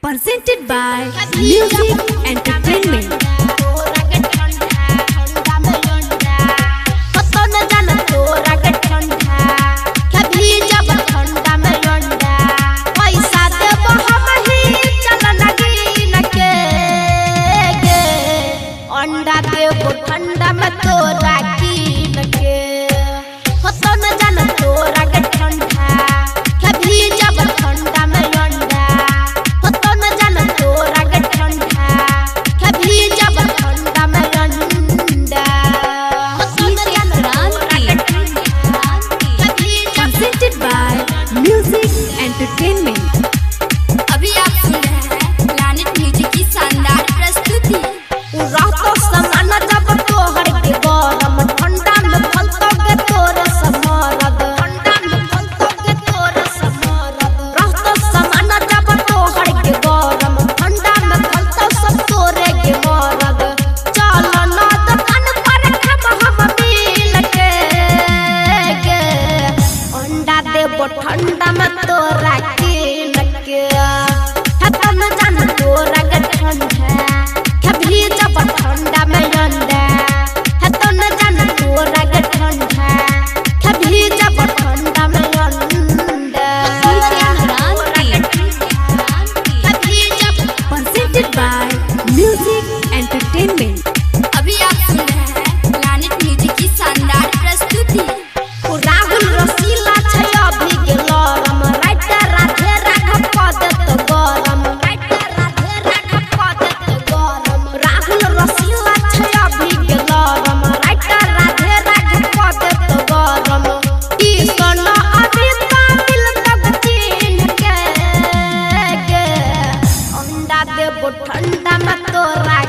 presented by Music Entertainment. ठंडा में तोरा की लगे होतो न जान तोरा के ठंडा कभी जब ठंडा में अंडा होतो न जान तोरा के ठंडा कभी जब ठंडा में अंडा होतो न जान तोरा के ठंडा कभी presented by Music Entertainment. अभी आप सुन रहे हैं प्लैनेट म्यूजिक की शानदार प्रस्तुति। रातो समाना जब तोहर के गरम ठंडा में फलतो के तोरे समरद ठंडा में फलतो के तोरे समरद रातो समाना जब तोहर के गरम ठंडा में फलतो सब तोरे के मरद चल ना दुकान पर हम मिल के अंडा देबो ठंडा में तोरा के लगे हतन जान तोरा के ठंडा कभी जब ठंडा में अंडा है तो न जान तोरा के ठंडा कभी जब ठंडा में अंडा कभी जब Presented by Music Entertainment. अभी आप सुन रहे हैं प्लैनेट म्यूजिक की शानदार प्रस्तुति। राहुल रसीला छै अभी के लरम राइटर राधे राघव पद तो गरम राइटर राधे राघव पद तो गरम राहुल रसीला छै अभी के लरम राइटर राधे राघव पद तो गरम ई सोना अभी काबिल तब चिन्ह के अंडा देबो ठंडा में तोरा